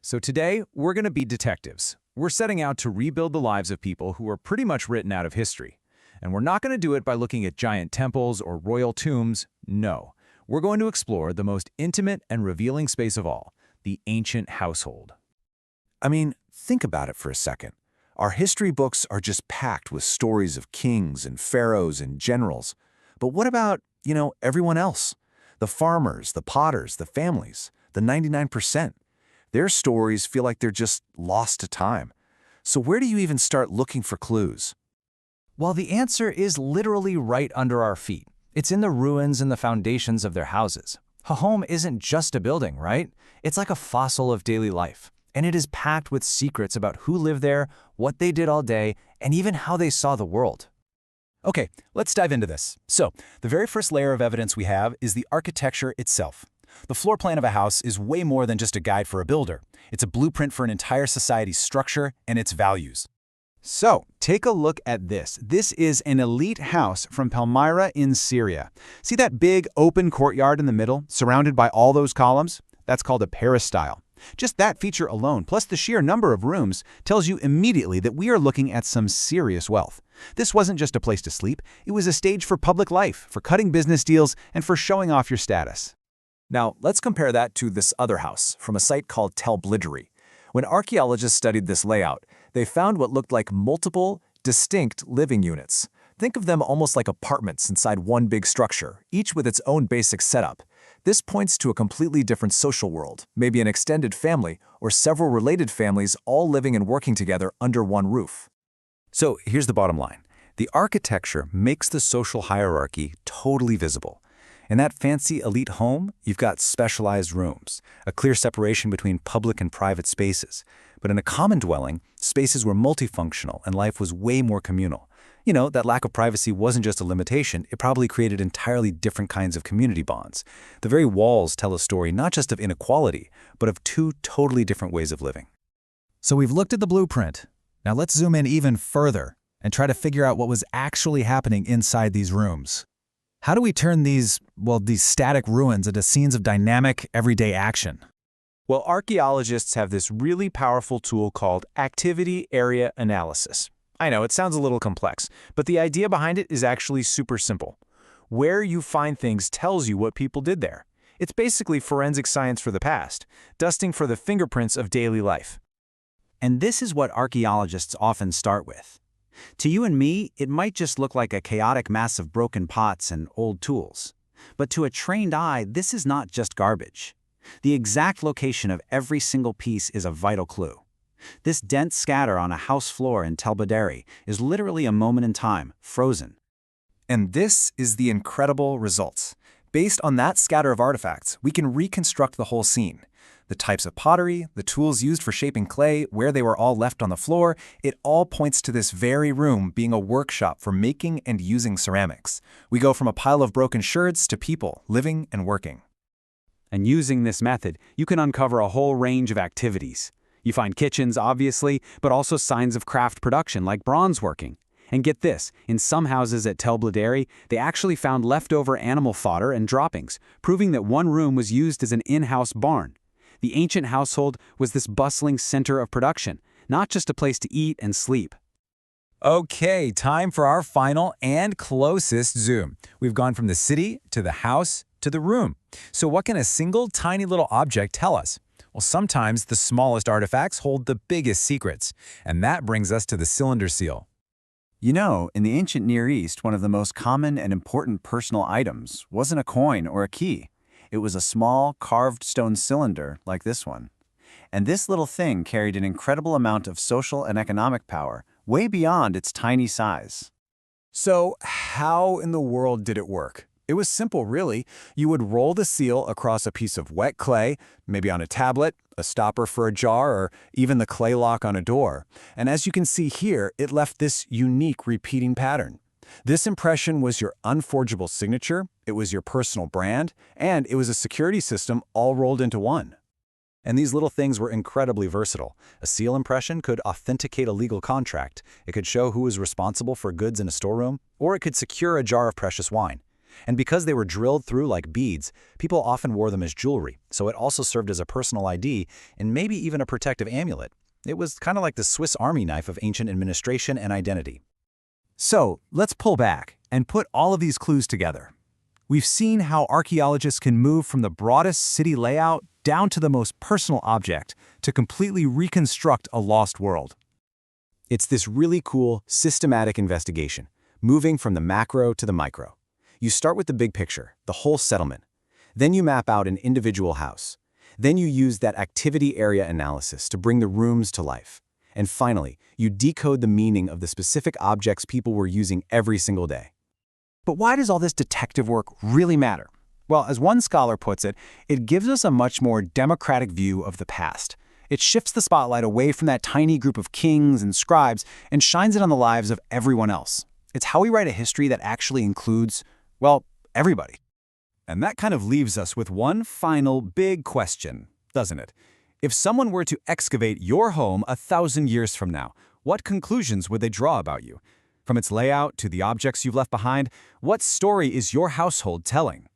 So today, we're going to be detectives. We're setting out to rebuild the lives of people who were pretty much written out of history. And we're not going to do it by looking at giant temples or royal tombs. No. We're going to explore the most intimate and revealing space of all, the ancient household. I mean, think about it for a second. Our history books are just packed with stories of kings and pharaohs and generals. But what about, everyone else? The farmers, the potters, the families, the 99%. Their stories feel like they're just lost to time. So where do you even start looking for clues? Well, the answer is literally right under our feet. It's in the ruins and the foundations of their houses. A home isn't just a building, right? It's like a fossil of daily life. And it is packed with secrets about who lived there, what they did all day, and even how they saw the world. Okay, let's dive into this. So, the very first layer of evidence we have is the architecture itself. The floor plan of a house is way more than just a guide for a builder. It's a blueprint for an entire society's structure and its values. So, take a look at this. This is an elite house from Palmyra in Syria. See that big open courtyard in the middle, surrounded by all those columns? That's called a peristyle. Just that feature alone, plus the sheer number of rooms, tells you immediately that we are looking at some serious wealth. This wasn't just a place to sleep, it was a stage for public life, for cutting business deals, and for showing off your status. Now, let's compare that to this other house from a site called Tel-Blidri. When archaeologists studied this layout, they found what looked like multiple, distinct living units. Think of them almost like apartments inside one big structure, each with its own basic setup. This points to a completely different social world, maybe an extended family or several related families all living and working together under one roof. So here's the bottom line. The architecture makes the social hierarchy totally visible. In that fancy elite home, you've got specialized rooms, a clear separation between public and private spaces. But in a common dwelling, spaces were multifunctional and life was way more communal. That lack of privacy wasn't just a limitation, it probably created entirely different kinds of community bonds. The very walls tell a story not just of inequality, but of two totally different ways of living. So we've looked at the blueprint. Now let's zoom in even further and try to figure out what was actually happening inside these rooms. How do we turn these static ruins into scenes of dynamic, everyday action? Well, archaeologists have this really powerful tool called activity area analysis. I know, it sounds a little complex, but the idea behind it is actually super simple. Where you find things tells you what people did there. It's basically forensic science for the past, dusting for the fingerprints of daily life. And this is what archaeologists often start with. To you and me, it might just look like a chaotic mess of broken pots and old tools. But to a trained eye, this is not just garbage. The exact location of every single piece is a vital clue. This dense scatter on a house floor in Tel-Blidri is literally a moment in time, frozen. And this is the incredible results. Based on that scatter of artifacts, we can reconstruct the whole scene. The types of pottery, the tools used for shaping clay, where they were all left on the floor, it all points to this very room being a workshop for making and using ceramics. We go from a pile of broken sherds to people living and working. And using this method, you can uncover a whole range of activities. You find kitchens, obviously, but also signs of craft production like bronze working. And get this, in some houses at Tel-Blidri, they actually found leftover animal fodder and droppings, proving that one room was used as an in-house barn. The ancient household was this bustling center of production, not just a place to eat and sleep. Okay, time for our final and closest zoom. We've gone from the city to the house to the room. So what can a single tiny little object tell us? Well, sometimes the smallest artifacts hold the biggest secrets. And that brings us to the cylinder seal. In the ancient Near East, one of the most common and important personal items wasn't a coin or a key. It was a small, carved stone cylinder like this one. And this little thing carried an incredible amount of social and economic power, way beyond its tiny size. So how in the world did it work? It was simple, really. You would roll the seal across a piece of wet clay, maybe on a tablet, a stopper for a jar, or even the clay lock on a door. And as you can see here, it left this unique repeating pattern. This impression was your unforgeable signature, it was your personal brand, and it was a security system all rolled into one. And these little things were incredibly versatile. A seal impression could authenticate a legal contract, it could show who was responsible for goods in a storeroom, or it could secure a jar of precious wine. And because they were drilled through like beads, people often wore them as jewelry, so it also served as a personal ID and maybe even a protective amulet. It was kind of like the Swiss Army knife of ancient administration and identity. So, let's pull back and put all of these clues together. We've seen how archaeologists can move from the broadest city layout down to the most personal object to completely reconstruct a lost world. It's this really cool, systematic investigation, moving from the macro to the micro. You start with the big picture, the whole settlement. Then you map out an individual house. Then you use that activity area analysis to bring the rooms to life. And finally, you decode the meaning of the specific objects people were using every single day. But why does all this detective work really matter? Well, as one scholar puts it, it gives us a much more democratic view of the past. It shifts the spotlight away from that tiny group of kings and scribes and shines it on the lives of everyone else. It's how we write a history that actually includes, well, everybody. And that kind of leaves us with one final big question, doesn't it? If someone were to excavate your home 1,000 years from now, what conclusions would they draw about you? From its layout to the objects you've left behind, what story is your household telling?